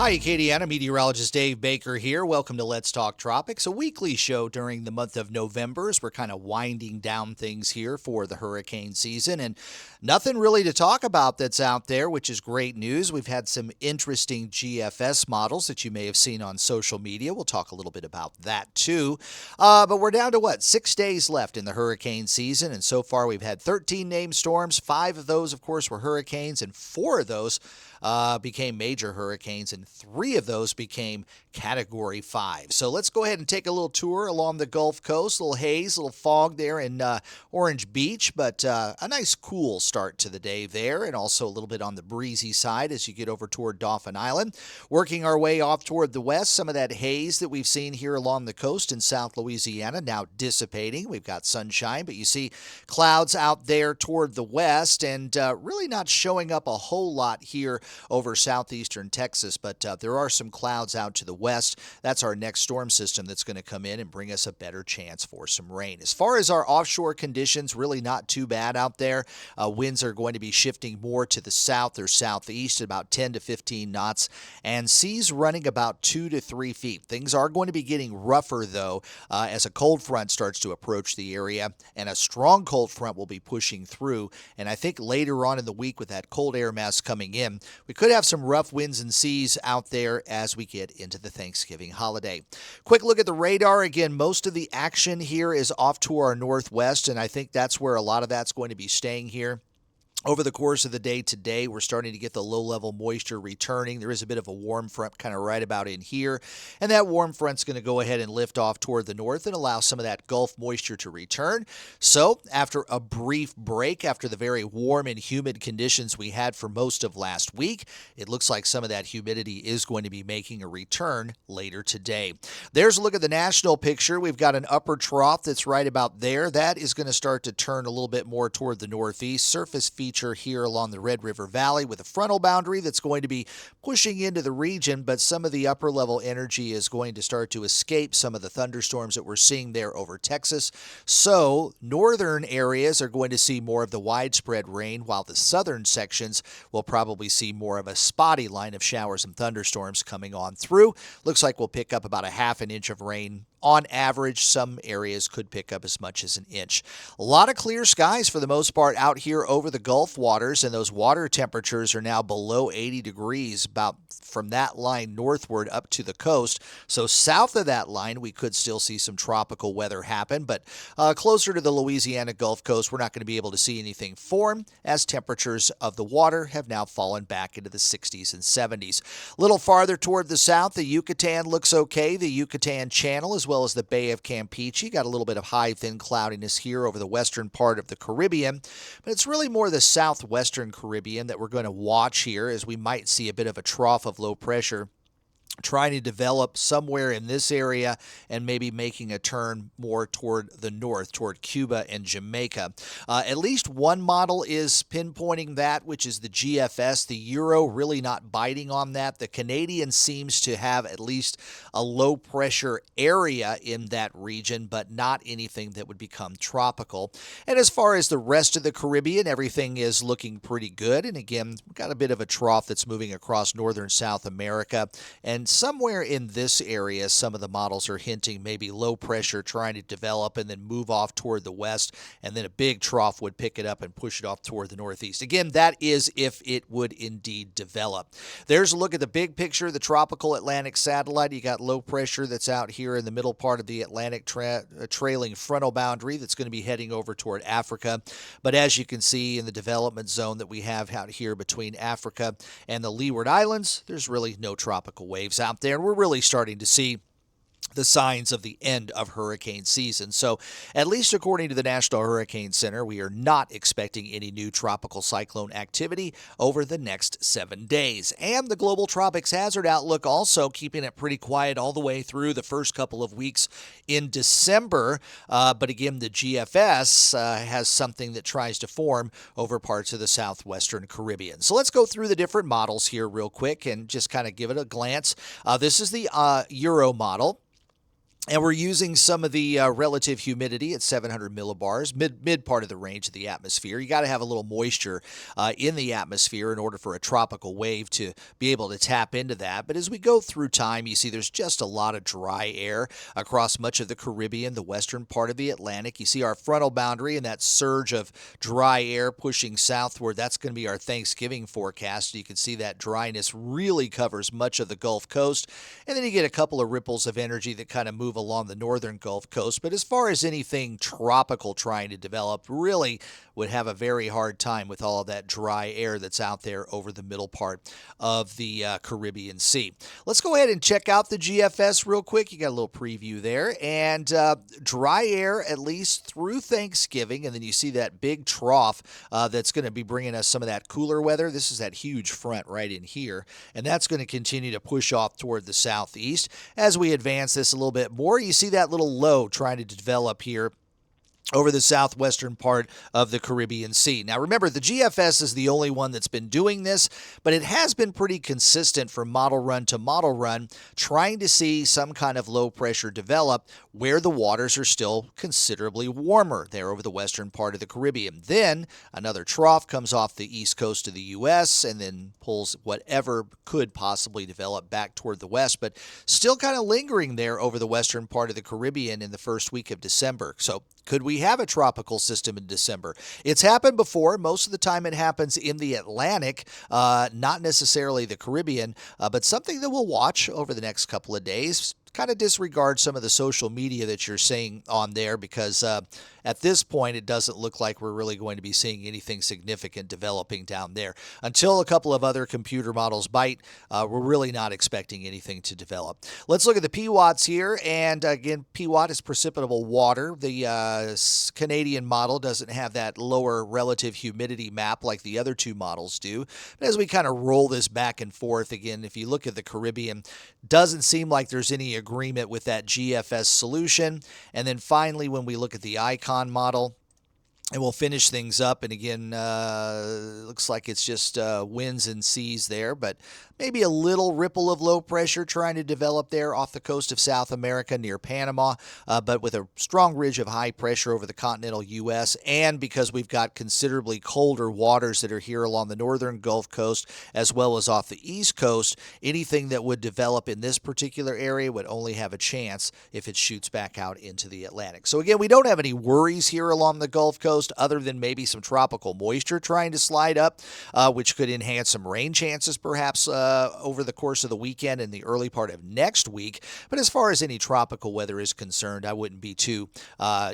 Hi, Acadiana. Meteorologist Dave Baker here. Welcome to Let's Talk Tropics, a weekly show during the month of November as we're kind of winding down things here for the hurricane season. And nothing really to talk about that's out there, which is great news. We've had some interesting GFS models that you may have seen on social media. We'll talk a little bit about that too. But we're down to 6 days left in the hurricane season. And so far we've had 13 named storms. 5 of those, of course, were hurricanes, and 4 of those became major hurricanes, and 3 of those became Category 5. So let's go ahead and take a little tour along the Gulf Coast. A little haze, a little fog there in Orange Beach, but a nice cool start to the day there, and also a little bit on the breezy side as you get over toward Dauphin Island. Working our way off toward the west, some of that haze that we've seen here along the coast in South Louisiana now dissipating. We've got sunshine, but you see clouds out there toward the west, and really not showing up a whole lot here over southeastern Texas, but there are some clouds out to the west. That's our next storm system that's going to come in and bring us a better chance for some rain. As far as our offshore conditions, really not too bad out there. Winds are going to be shifting more to the south or southeast at about 10 to 15 knots, and seas running about 2 to 3 feet. Things are going to be getting rougher, though, as a cold front starts to approach the area, and a strong cold front will be pushing through. And I think later on in the week, with that cold air mass coming in, we could have some rough winds and seas out there as we get into the Thanksgiving holiday. Quick look at the radar. Again, most of the action here is off to our northwest, and I think that's where a lot of that's going to be staying here. Over the course of the day today, we're starting to get the low-level moisture returning. There is a bit of a warm front kind of right about in here, and that warm front's going to go ahead and lift off toward the north and allow some of that Gulf moisture to return. So after a brief break, after the very warm and humid conditions we had for most of last week, it looks like some of that humidity is going to be making a return later today. There's a look at the national picture. We've got an upper trough that's right about there. That is going to start to turn a little bit more toward the northeast. Surface feature here along the Red River Valley with a frontal boundary that's going to be pushing into the region, but some of the upper level energy is going to start to escape some of the thunderstorms that we're seeing there over Texas. So northern areas are going to see more of the widespread rain, while the southern sections will probably see more of a spotty line of showers and thunderstorms coming on through. Looks like we'll pick up about a half an inch of rain. On average, some areas could pick up as much as an inch. A lot of clear skies for the most part out here over the Gulf waters, and those water temperatures are now below 80 degrees, about from that line northward up to the coast. So south of that line, we could still see some tropical weather happen, but closer to the Louisiana Gulf Coast, we're not going to be able to see anything form, as temperatures of the water have now fallen back into the 60s and 70s. A little farther toward the south, the Yucatan looks okay. The Yucatan Channel, as well as the Bay of Campeche, got a little bit of high, thin cloudiness here over the western part of the Caribbean, but it's really more the southwestern Caribbean that we're going to watch here, as we might see a bit of a trough of low pressure trying to develop somewhere in this area and maybe making a turn more toward the north, toward Cuba and Jamaica. At least one model is pinpointing that, which is the GFS. The Euro really not biting on that. The Canadian seems to have at least a low pressure area in that region, but not anything that would become tropical. And as far as the rest of the Caribbean, everything is looking pretty good. And again, we've got a bit of a trough that's moving across northern South America, and somewhere in this area, some of the models are hinting maybe low pressure trying to develop and then move off toward the west, and then a big trough would pick it up and push it off toward the northeast. Again, that is if it would indeed develop. There's a look at the big picture, the tropical Atlantic satellite. You got low pressure that's out here in the middle part of the Atlantic trailing frontal boundary that's going to be heading over toward Africa. But as you can see in the development zone that we have out here between Africa and the Leeward Islands, there's really no tropical waves out there. And we're really starting to see the signs of the end of hurricane season. So at least according to the National Hurricane Center, we are not expecting any new tropical cyclone activity over the next 7 days. And the global tropics hazard outlook also keeping it pretty quiet all the way through the first couple of weeks in December. But again, the GFS has something that tries to form over parts of the southwestern Caribbean. So let's go through the different models here real quick and just kind of give it a glance. This is the Euro model. And we're using some of the relative humidity at 700 millibars, mid part of the range of the atmosphere. You got to have a little moisture in the atmosphere in order for a tropical wave to be able to tap into that. But as we go through time, you see there's just a lot of dry air across much of the Caribbean, the western part of the Atlantic. You see our frontal boundary and that surge of dry air pushing southward. That's going to be our Thanksgiving forecast. You can see that dryness really covers much of the Gulf Coast. And then you get a couple of ripples of energy that kind of move along the northern Gulf Coast. But as far as anything tropical trying to develop, really would have a very hard time with all of that dry air that's out there over the middle part of the Caribbean Sea. Let's go ahead and check out the GFS real quick. You got a little preview there. And dry air at least through Thanksgiving. And then you see that big trough that's going to be bringing us some of that cooler weather. This is that huge front right in here. And that's going to continue to push off toward the southeast. As we advance this a little bit more, you see that little low trying to develop here over the southwestern part of the Caribbean Sea. Now remember, the GFS is the only one that's been doing this, but it has been pretty consistent from model run to model run, trying to see some kind of low pressure develop where the waters are still considerably warmer there over the western part of the Caribbean. Then another trough comes off the east coast of the U.S. and then pulls whatever could possibly develop back toward the west, but still kind of lingering there over the western part of the Caribbean in the first week of December. So could we have a tropical system in December? It's happened before. Most of the time it happens in the Atlantic, not necessarily the Caribbean, but something that we'll watch over the next couple of days. Kind of disregard some of the social media that you're seeing on there because at this point it doesn't look like we're really going to be seeing anything significant developing down there. Until a couple of other computer models bite, we're really not expecting anything to develop. Let's look at the PWATs here, and again, PWAT is precipitable water. The Canadian model doesn't have that lower relative humidity map like the other two models do. But as we kind of roll this back and forth, again, if you look at the Caribbean, doesn't seem like there's any agreement with that GFS solution. And then finally, when we look at the icon model, and we'll finish things up. And again, looks like it's just winds and seas there, but maybe a little ripple of low pressure trying to develop there off the coast of South America near Panama, but with a strong ridge of high pressure over the continental U.S. And because we've got considerably colder waters that are here along the northern Gulf Coast as well as off the East Coast, anything that would develop in this particular area would only have a chance if it shoots back out into the Atlantic. So again, we don't have any worries here along the Gulf Coast other than maybe some tropical moisture trying to slide up, which could enhance some rain chances perhaps over the course of the weekend and the early part of next week. But as far as any tropical weather is concerned, I wouldn't be too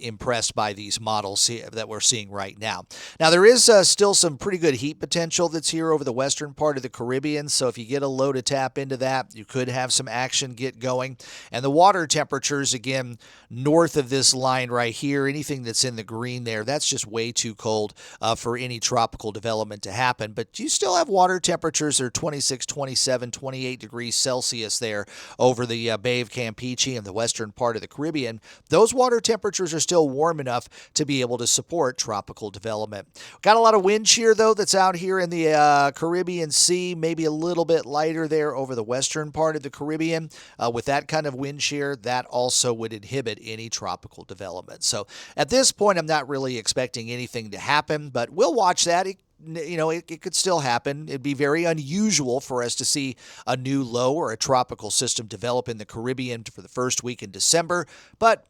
impressed by these models that we're seeing right now. Now, there is still some pretty good heat potential that's here over the western part of the Caribbean, so if you get a low to tap into that, you could have some action get going. And the water temperatures, again, north of this line right here, anything that's in the green there, that's just way too cold for any tropical development to happen. But you still have water temperatures that are 26, 27, 28 degrees Celsius there over the Bay of Campeche and the western part of the Caribbean. Those water temperatures are still warm enough to be able to support tropical development. Got a lot of wind shear, though, that's out here in the Caribbean Sea, maybe a little bit lighter there over the western part of the Caribbean. With that kind of wind shear, that also would inhibit any tropical development. So at this point, I'm not really expecting anything to happen, but we'll watch that. It could still happen. It'd be very unusual for us to see a new low or a tropical system develop in the Caribbean for the first week in December. But,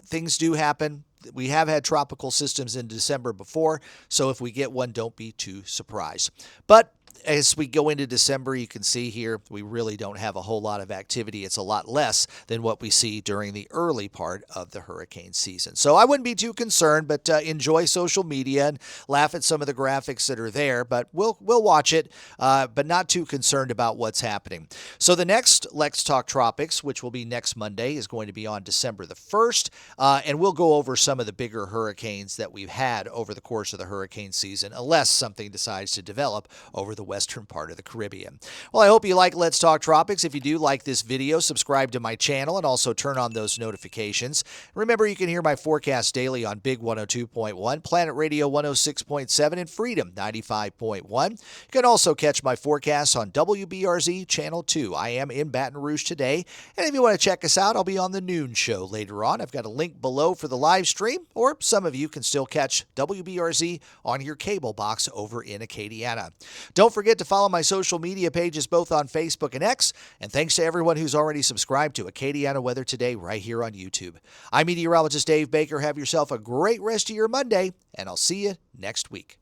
things do happen. We have had tropical systems in December before, so if we get one, don't be too surprised. But as we go into December, you can see here, we really don't have a whole lot of activity. It's a lot less than what we see during the early part of the hurricane season. So I wouldn't be too concerned, but enjoy social media and laugh at some of the graphics that are there. But we'll watch it, but not too concerned about what's happening. So the next Let's Talk Tropics, which will be next Monday, is going to be on December the 1st. And we'll go over some of the bigger hurricanes that we've had over the course of the hurricane season, unless something decides to develop over the the western part of the Caribbean. Well, I hope you like Let's Talk Tropics. If you do like this video, subscribe to my channel and also turn on those notifications. Remember, you can hear my forecast daily on Big 102.1, Planet Radio 106.7, and Freedom 95.1. You can also catch my forecasts on WBRZ Channel 2. I am in Baton Rouge today, and if you want to check us out, I'll be on the noon show later on. I've got a link below for the live stream, or some of you can still catch WBRZ on your cable box over in Acadiana. Don't forget to follow my social media pages both on Facebook and X, and thanks to everyone who's already subscribed to Acadiana Weather Today right here on YouTube. I'm Meteorologist Dave Baker. Have yourself a great rest of your Monday, and I'll see you next week.